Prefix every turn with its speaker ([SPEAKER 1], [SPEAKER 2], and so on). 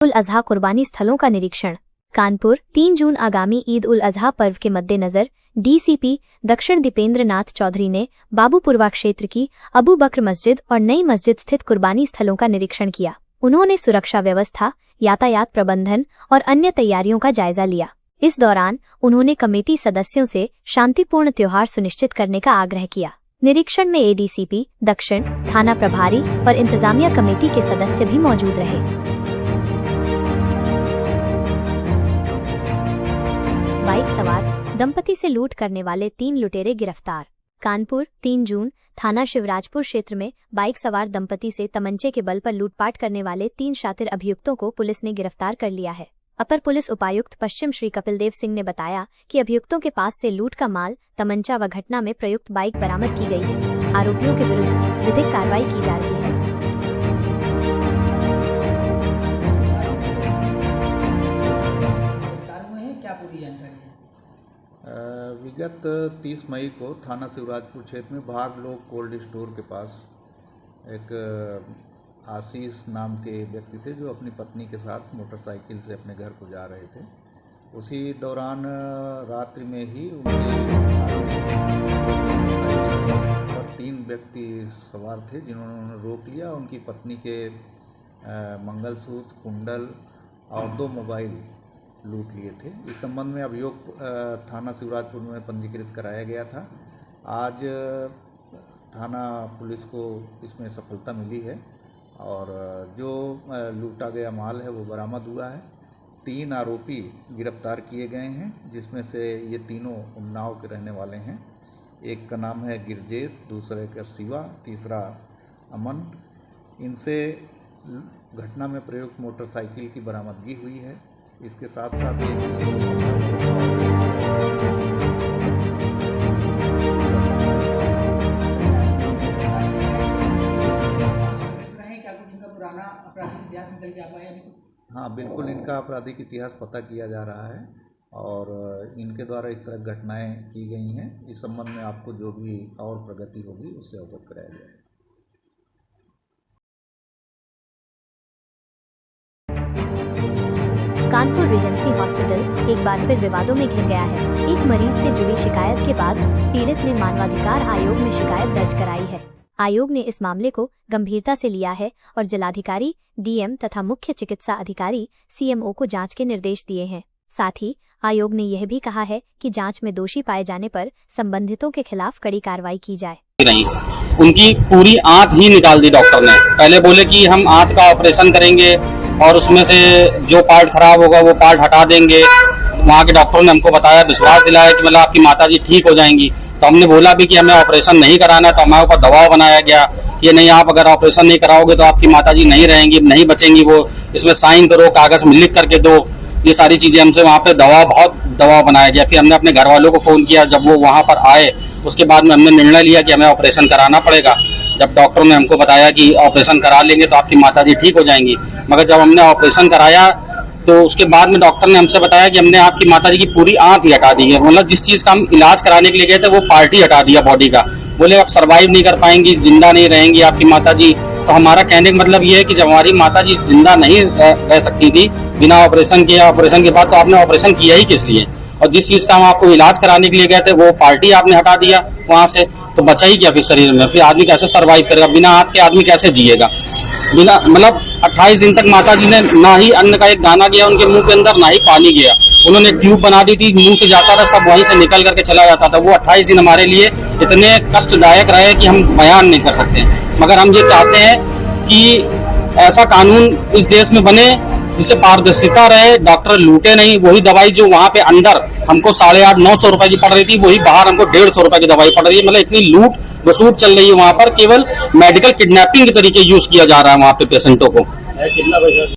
[SPEAKER 1] उल अजहा कुर्बानी स्थलों का निरीक्षण। कानपुर 3 जून आगामी ईद उल अजहा पर्व के मद्देनजर डीसीपी दक्षिण दीपेंद्र नाथ चौधरी ने बाबूपुरवा क्षेत्र की अबू बकर मस्जिद और नई मस्जिद स्थित कुर्बानी स्थलों का निरीक्षण किया। उन्होंने सुरक्षा व्यवस्था, यातायात प्रबंधन और अन्य तैयारियों का जायजा लिया। इस दौरान उन्होंने कमेटी सदस्यों से शांतिपूर्ण त्योहार सुनिश्चित करने का आग्रह किया। निरीक्षण में एडीसीपी दक्षिण, थाना प्रभारी और इंतजामिया कमेटी के सदस्य भी मौजूद रहे। बाइक सवार दंपति से लूट करने वाले 3 लुटेरे गिरफ्तार। कानपुर 3 जून थाना शिवराजपुर क्षेत्र में बाइक सवार दंपति से तमंचे के बल पर लूटपाट करने वाले 3 शातिर अभियुक्तों को पुलिस ने गिरफ्तार कर लिया है। अपर पुलिस उपायुक्त पश्चिम श्री कपिलदेव सिंह ने बताया कि अभियुक्तों के पास से लूट का माल, तमंचा व घटना में प्रयुक्त बाइक बरामद की गई है। आरोपियों के विरुद्ध विधिक कार्रवाई की जा रही है।
[SPEAKER 2] विगत 30 मई को थाना शिवराजपुर क्षेत्र में भागलोक कोल्ड स्टोर के पास एक आशीष नाम के व्यक्ति थे जो अपनी पत्नी के साथ मोटरसाइकिल से अपने घर को जा रहे थे। उसी दौरान रात्रि में ही उनके पर 3 व्यक्ति सवार थे जिन्होंने रोक लिया। उनकी पत्नी के मंगलसूत्र, कुंडल और 2 मोबाइल लूट लिए थे। इस संबंध में अभियोग थाना शिवराजपुर में पंजीकृत कराया गया था। आज थाना पुलिस को इसमें सफलता मिली है और जो लूटा गया माल है वो बरामद हुआ है। 3 आरोपी गिरफ्तार किए गए हैं जिसमें से ये तीनों उन्नाव के रहने वाले हैं। एक का नाम है गिरजेश, दूसरे का शिवा, तीसरा अमन। इनसे घटना में प्रयुक्त मोटरसाइकिल की बरामदगी हुई है। इसके साथ साथ हाँ बिल्कुल, इनका आपराधिक इतिहास पता किया जा रहा है और इनके द्वारा इस तरह घटनाएं की गई हैं। इस संबंध में आपको जो भी और प्रगति होगी उससे अवगत कराया जाएगा।
[SPEAKER 1] कानपुर रीजेंसी हॉस्पिटल एक बार फिर विवादों में घिर गया है। एक मरीज से जुड़ी शिकायत के बाद पीड़ित ने मानवाधिकार आयोग में शिकायत दर्ज कराई है। आयोग ने इस मामले को गंभीरता से लिया है और जिलाधिकारी, डीएम तथा मुख्य चिकित्सा अधिकारी सीएमओ को जांच के निर्देश दिए हैं। साथ ही आयोग ने यह भी कहा है कि जांच में दोषी पाए जाने पर संबंधितों के खिलाफ कड़ी कार्रवाई की जाए।
[SPEAKER 3] नहीं, उनकी पूरी आंत ही निकाल दी डॉक्टर ने। पहले बोले कि हम आंत का ऑपरेशन करेंगे और उसमें से जो पार्ट खराब होगा वो पार्ट हटा देंगे। वहाँ के डॉक्टर ने हमको बताया, विश्वास दिलाया कि मतलब आपकी माताजी ठीक हो जाएंगी। तो हमने बोला भी कि हमें ऑपरेशन नहीं कराना, तो हमारे ऊपर दबाव बनाया गया कि नहीं, आप अगर ऑपरेशन नहीं कराओगे तो आपकी माताजी नहीं रहेंगी, नहीं बचेंगी, वो इसमें साइन करो, कागज में लिख करके दो। ये सारी चीजें हमसे वहाँ पे बहुत दबाव बनाया गया। फिर हमने अपने घर वालों को फोन किया। जब वो वहाँ पर आए उसके बाद में हमने निर्णय लिया कि हमें ऑपरेशन कराना पड़ेगा। जब डॉक्टरों ने हमको बताया कि ऑपरेशन करा लेंगे तो आपकी माताजी ठीक हो जाएंगी, मगर जब हमने ऑपरेशन कराया तो उसके बाद में डॉक्टर ने हमसे बताया कि हमने आपकी माताजी की पूरी आंत ही हटा दी है। मतलब जिस चीज का हम इलाज कराने के लिए गए थे वो पार्ट ही हटा दिया बॉडी का। बोले आप सर्वाइव नहीं कर पाएंगी, जिंदा नहीं रहेंगी आपकी माताजी। तो हमारा कहने का मतलब ये है कि जब हमारी माताजी जिंदा नहीं रह सकती थी बिना ऑपरेशन किया, ऑपरेशन के बाद तो आपने ऑपरेशन किया ही किस लिए? और जिस चीज का हम आपको इलाज कराने के लिए गए थे वो पार्टी आपने हटा दिया वहां से, तो बचा ही क्या फिर शरीर में? फिर आदमी कैसे सरवाइव करेगा? बिना हाथ के आदमी कैसे जिएगा? बिना मतलब 28 दिन तक माताजी ने ना ही अन्न का एक दाना गया उनके मुंह के अंदर, ना ही पानी गया। उन्होंने एक ट्यूब बना दी थी, मुंह से जाता था, सब वहीं से निकल करके चला जाता था। वो 28 दिन हमारे लिए इतने कष्टदायक रहे कि हम बयान नहीं कर सकते। मगर हम ये चाहते हैं कि ऐसा कानून इस देश में बने जिससे पारदर्शिता रहे, डॉक्टर लूटे नहीं। वही दवाई जो वहाँ पे अंदर हमको 850-900 रुपए की पड़ रही थी, वही बाहर हमको 150 रुपए की दवाई पड़ रही है। मतलब इतनी लूट वसूट चल रही है वहाँ पर। केवल मेडिकल किडनैपिंग के तरीके यूज किया जा रहा है वहाँ पे पेशेंटों को।